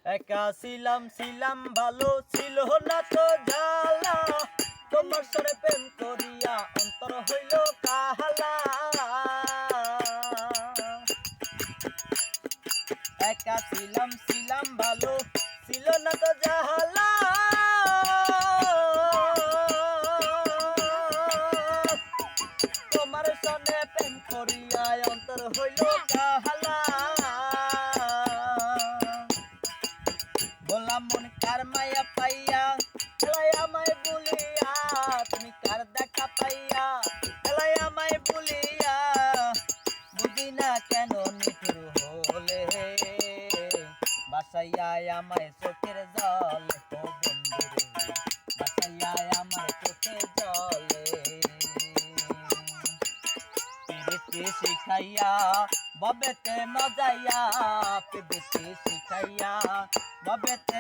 একা ছিলাম ছিলাম ভালো ছিল না তো জ্বালা, তোমার সরে প্রেম করিয়া অন্তর হইল কাহালা। একা ছিলাম ছিলাম ভালো ছিল না তো জ্বালা, তোমার সনে প্রেম করিয়া অন্তর হইল কাহালা। বললাম মন কার মায়া পাইয়া এলাই আমায় বলিয়া, তুমি কার দেখা পাইয়া এলাই আমায় বলিয়া, বুঝি না কেন নিঠুর হলে বাসাইয়া আমায় চোখের জলে। ও বন্ধুরে বাসাইয়া আমায় চোখের জলে, পিরিতি শিখাইয়া ববেতে মজাইয়া, পিরিতি শিখাইয়া ববেতে